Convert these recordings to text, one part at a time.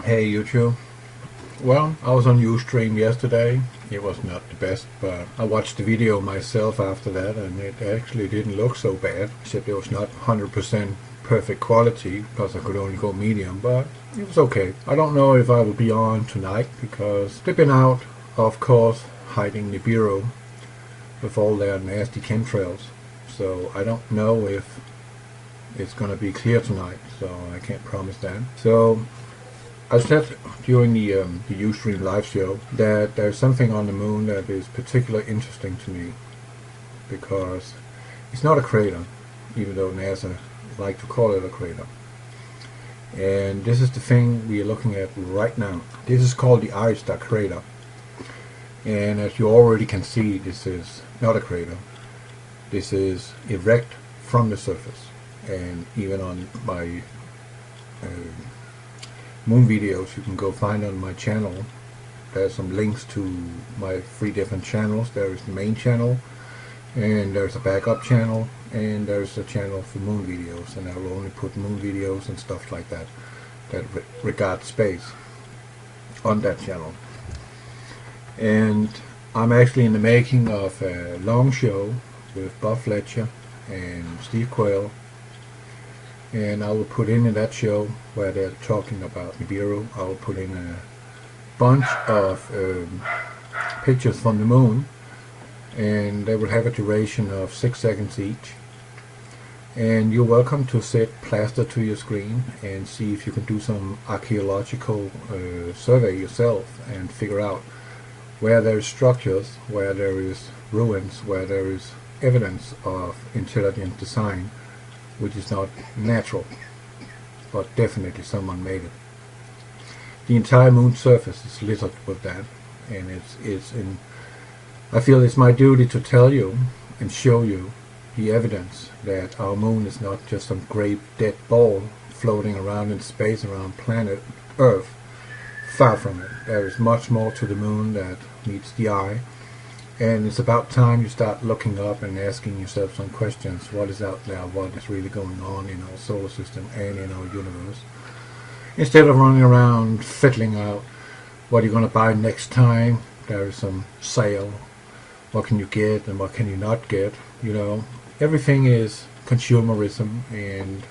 Hey YouTube. Well, I was on Ustream yesterday. It was not the best, but I watched the video myself after that, and it actually didn't look so bad, except it was not 100% perfect quality because I could only go medium, but it was okay. I don't know if I will be on tonight because they've been out, of course, hiding Nibiru with all their nasty chemtrails. So I don't know if it's going to be clear tonight, so I can't promise that. So I said during the Ustream live show that there's something on the moon that is particularly interesting to me because it's not a crater, even though NASA like to call it a crater. And this is the thing we are looking at right now. This is called the Arabella crater. And as you already can see, this is not a crater. This is erect from the surface. And even on my moon videos, you can go find on my channel. There's some links to my 3 different channels. There is the main channel, and there's a backup channel, and there's a channel for moon videos, and I will only put moon videos and stuff like that regard space on that channel. And I'm actually in the making of a long show with Bob Fletcher and Steve Quayle, and I will put in that show where they're talking about Nibiru. I will put in a bunch of pictures from the moon, and they will have a duration of 6 seconds each. And you're welcome to set plaster to your screen and see if you can do some archaeological survey yourself and figure out where there is structures, where there is ruins, where there is evidence of intelligent design, which is not natural, but definitely someone made it. The entire moon's surface is littered with that, and I feel it's my duty to tell you and show you the evidence that our moon is not just some great dead ball floating around in space around planet Earth. Far from it. There is much more to the moon that meets the eye. And it's about time you start looking up and asking yourself some questions. What is out there? What is really going on in our solar system and in our universe? Instead of running around fiddling out what you're going to buy next time, there is some sale. What can you get and what can you not get? You know, everything is consumerism, and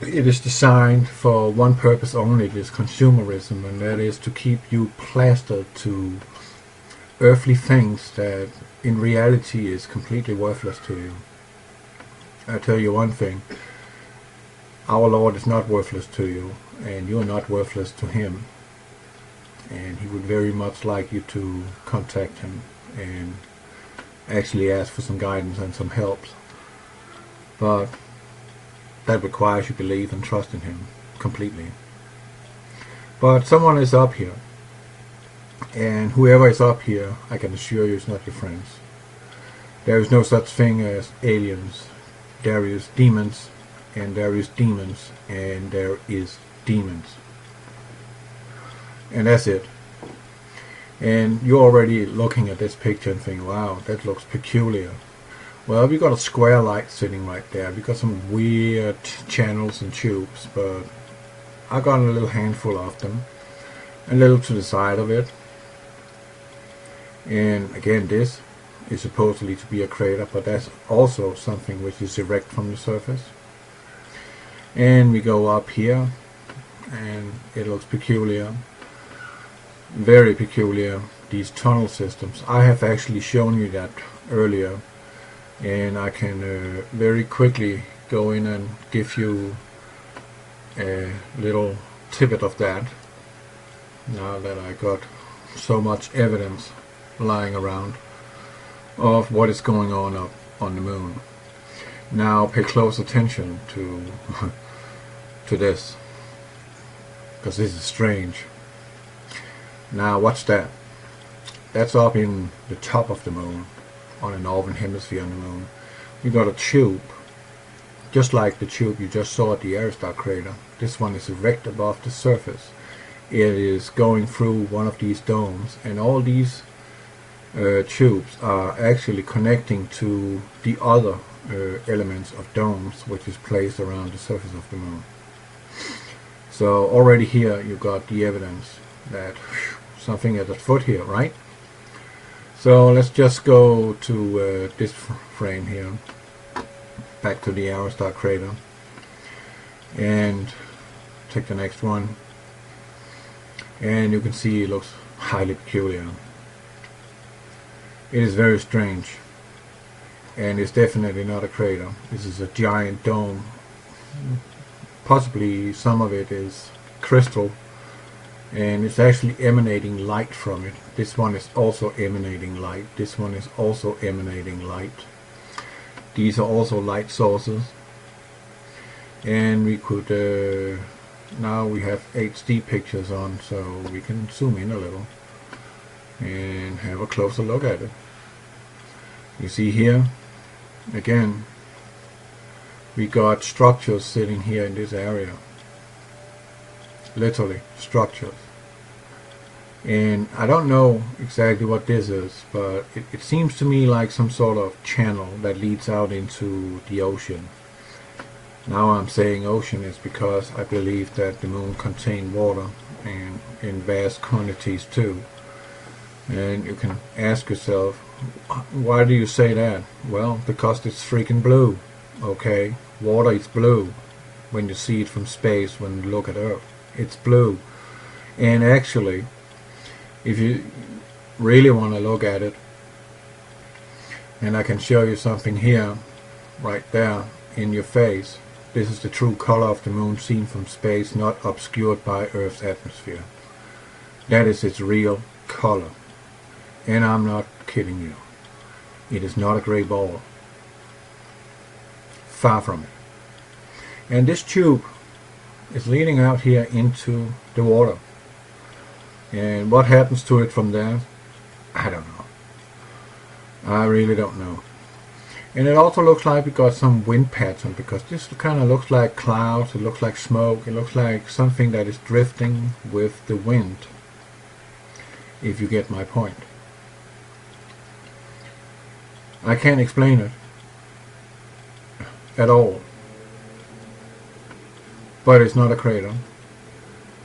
it is designed for one purpose only. It is consumerism, and that is to keep you plastered to earthly things that in reality is completely worthless to you. I tell you one thing, our Lord is not worthless to you, and you are not worthless to Him, and He would very much like you to contact Him and actually ask for some guidance and some help, but that requires you believe and trust in Him completely. But someone is up here, and whoever is up here, I can assure you, is not your friends. There is no such thing as aliens. There is demons, and there is demons, and there is demons. And that's it. And you're already looking at this picture and thinking, wow, that looks peculiar. Well, we got a square light sitting right there. We got some weird channels and tubes, but I got a little handful of them, a little to the side of it. And again, this is supposedly to be a crater, but that's also something which is erect from the surface. And we go up here, and it looks peculiar, very peculiar. These tunnel systems, I have actually shown you that earlier, and I can very quickly go in and give you a little tidbit of that now that I got so much evidence lying around of what is going on up on the moon. Now pay close attention to to this, because this is strange. Now watch that. That's up in the top of the moon, on the northern hemisphere on the moon. We got a tube, just like the tube you just saw at the Arabella crater. This one is erect above the surface. It is going through one of these domes, and all these tubes are actually connecting to the other elements of domes which is placed around the surface of the moon. So already here you got the evidence that something at the foot here, right? So let's just go to this frame here, back to the Arrowstar crater, and take the next one, and you can see it looks highly peculiar. It is very strange, and it's definitely not a crater. This is a giant dome. Possibly some of it is crystal, and it's actually emanating light from it. This one is also emanating light. This one is also emanating light. These are also light sources, and we could now we have HD pictures on, so we can zoom in a little and have a closer look at it. You see here again, we got structures sitting here in this area, literally structures. And I don't know exactly what this is, but it seems to me like some sort of channel that leads out into the ocean. Now I'm saying ocean is because I believe that the moon contains water, and in vast quantities too. And you can ask yourself, why do you say that? Well, because it's freaking blue. Okay, water is blue when you see it from space. When you look at Earth, it's blue. And actually, if you really want to look at it, and I can show you something here, right there in your face. This is the true color of the moon seen from space, not obscured by Earth's atmosphere. That is its real color. And I'm not kidding you. It is not a gray ball. Far from it. And this tube is leading out here into the water. And what happens to it from there, I don't know. I really don't know. And it also looks like we got some wind pattern, because this kind of looks like clouds, it looks like smoke, it looks like something that is drifting with the wind, if you get my point. I can't explain it at all. But it's not a crater.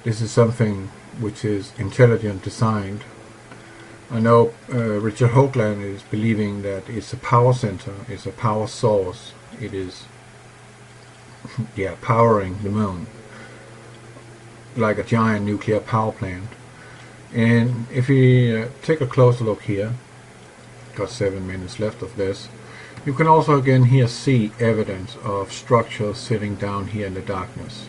This is something which is intelligent designed. I know Richard Hoagland is believing that it's a power center, it's a power source. It is powering the moon like a giant nuclear power plant. And if we take a closer look here, got 7 minutes left of this, you can also again here see evidence of structures sitting down here in the darkness.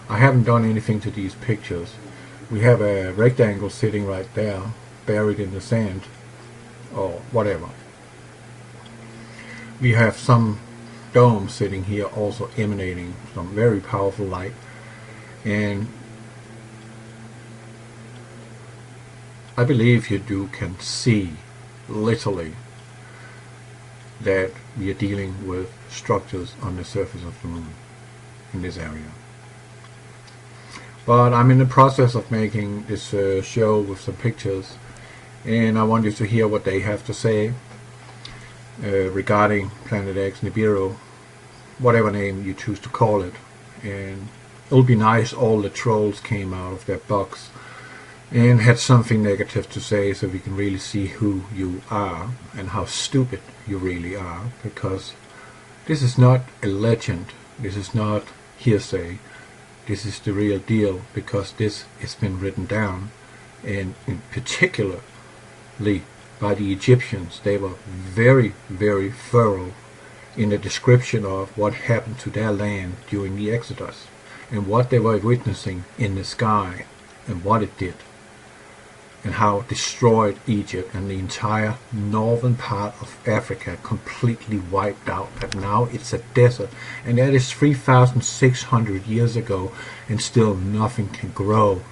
I haven't done anything to these pictures. We have a rectangle sitting right there, buried in the sand, or whatever. We have some dome sitting here also emanating some very powerful light, and I believe you can see literally that we are dealing with structures on the surface of the moon in this area. But I'm in the process of making this show with some pictures, and I want you to hear what they have to say regarding Planet X, Nibiru, whatever name you choose to call it. And it would be nice all the trolls came out of their box and had something negative to say, so we can really see who you are and how stupid you really are, because this is not a legend, this is not hearsay, this is the real deal, because this has been written down, and in particularly by the Egyptians. They were very, very thorough in the description of what happened to their land during the Exodus, and what they were witnessing in the sky, and what it did, and how it destroyed Egypt and the entire northern part of Africa, completely wiped out. That now it's a desert, and that is 3,600 years ago, and still nothing can grow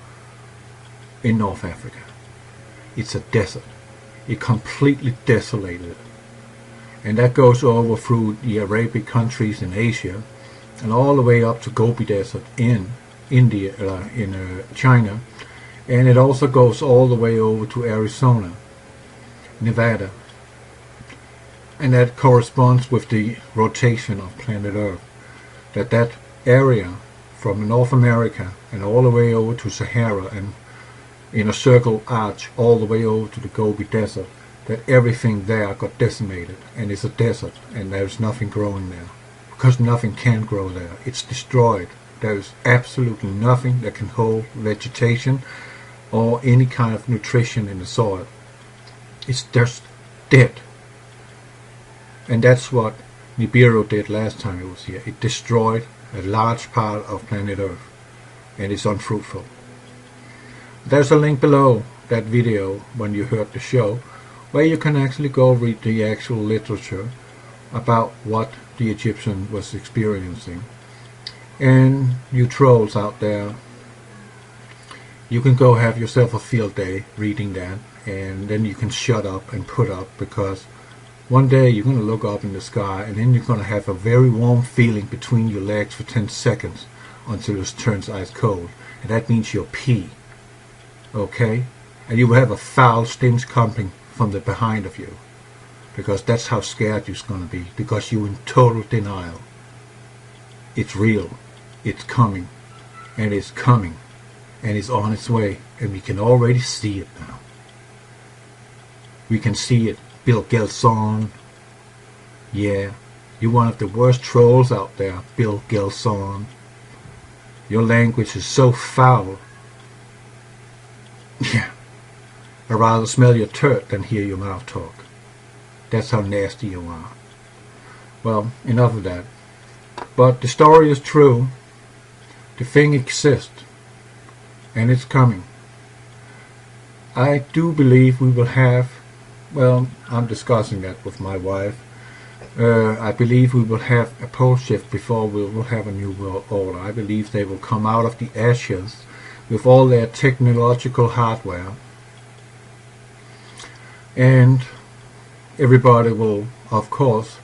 in North Africa. It's a desert. It completely desolated, and that goes over through the Arabic countries in Asia, and all the way up to Gobi Desert in India, in China. And it also goes all the way over to Arizona, Nevada. And that corresponds with the rotation of planet Earth. That area from North America and all the way over to Sahara and in a circle arch all the way over to the Gobi Desert, that everything there got decimated and it's a desert and there's nothing growing there. Because nothing can grow there. It's destroyed. There's absolutely nothing that can hold vegetation or any kind of nutrition in the soil. It's just dead. And that's what Nibiru did last time it was here. It destroyed a large part of planet Earth, and it's unfruitful. There's a link below that video when you heard the show, where you can actually go read the actual literature about what the Egyptian was experiencing. And you trolls out there, you can go have yourself a field day reading that, and then you can shut up and put up, because one day you're going to look up in the sky and then you're going to have a very warm feeling between your legs for 10 seconds until it turns ice cold. And that means you'll pee. Okay? And you will have a foul stench coming from the behind of you. Because that's how scared you're going to be. Because you're in total denial. It's real. It's coming. And it's coming. And it's on its way. And we can already see it now. We can see it. Bill Gelson. Yeah, you're one of the worst trolls out there, Bill Gelson. Your language is so foul. Yeah, I'd rather smell your turd than hear your mouth talk. That's how nasty you are. Well, enough of that. But the story is true. The thing exists. And it's coming. I do believe we will have, well, I'm discussing that with my wife. I believe we will have a pole shift before we will have a new world order. I believe they will come out of the ashes with all their technological hardware. And everybody will, of course,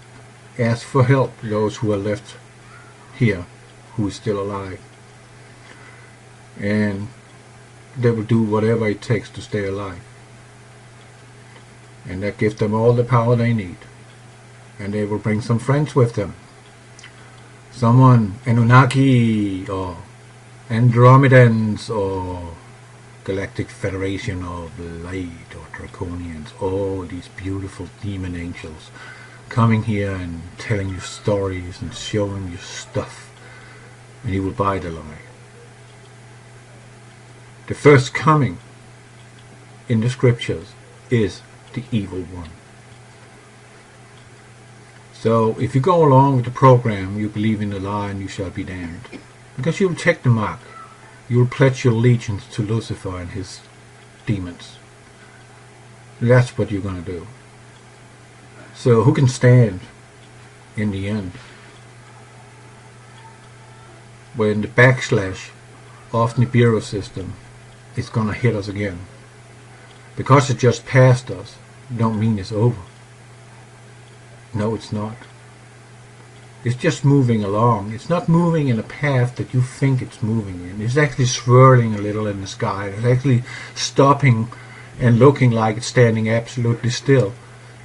ask for help, those who are left here, who is still alive. And they will do whatever it takes to stay alive. And that gives them all the power they need. And they will bring some friends with them. Someone, Anunnaki, or Andromedans, or Galactic Federation of Light, or Draconians, all these beautiful demon angels coming here and telling you stories and showing you stuff. And you will buy the lie. The first coming in the scriptures is the evil one. So if you go along with the program, you believe in the lie and you shall be damned. Because you will take the mark. You will pledge your allegiance to Lucifer and his demons. That's what you're going to do. So who can stand in the end? When the backslash of Nibiru system is going to hit us again. Because it just passed us, don't mean it's over. No, it's not. It's just moving along. It's not moving in a path that you think it's moving in. It's actually swirling a little in the sky. It's actually stopping and looking like it's standing absolutely still.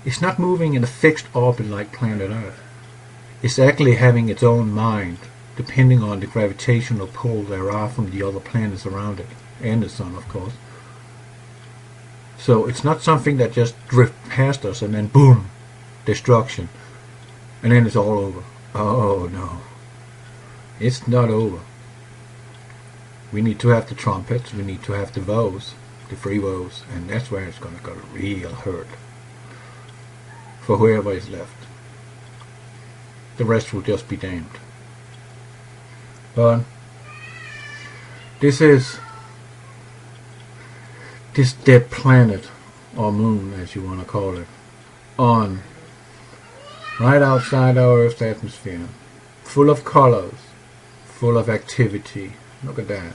It's not moving in a fixed orbit like planet Earth. It's actually having its own mind, depending on the gravitational pull there are from the other planets around it, and the sun, of course. So it's not something that just drifts past us and then boom, destruction, and then it's all over. Oh no, it's not over. We need to have the trumpets, we need to have the vows, the free vows, and that's where it's going to go real hurt for whoever is left. The rest will just be damned. But this dead planet, or moon as you want to call it, on right outside our Earth's atmosphere, full of colors, full of activity. Look at that.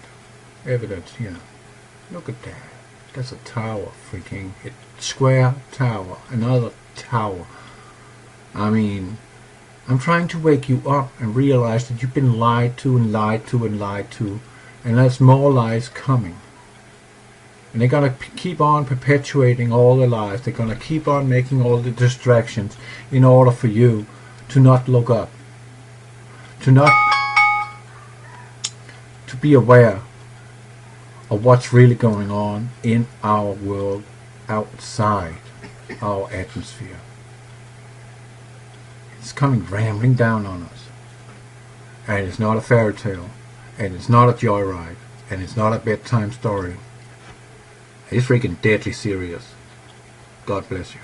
Evidence, yeah. Look at that. That's a tower, freaking square tower, another tower. I mean, I'm trying to wake you up and realize that you've been lied to and lied to and lied to, and there's more lies coming. And they're going to keep on perpetuating all the lies. They're going to keep on making all the distractions in order for you to not look up. To not be aware of what's really going on in our world outside our atmosphere. It's coming rambling down on us. And it's not a fairy tale. And it's not a joyride. And it's not a bedtime story. It's freaking deadly serious. God bless you.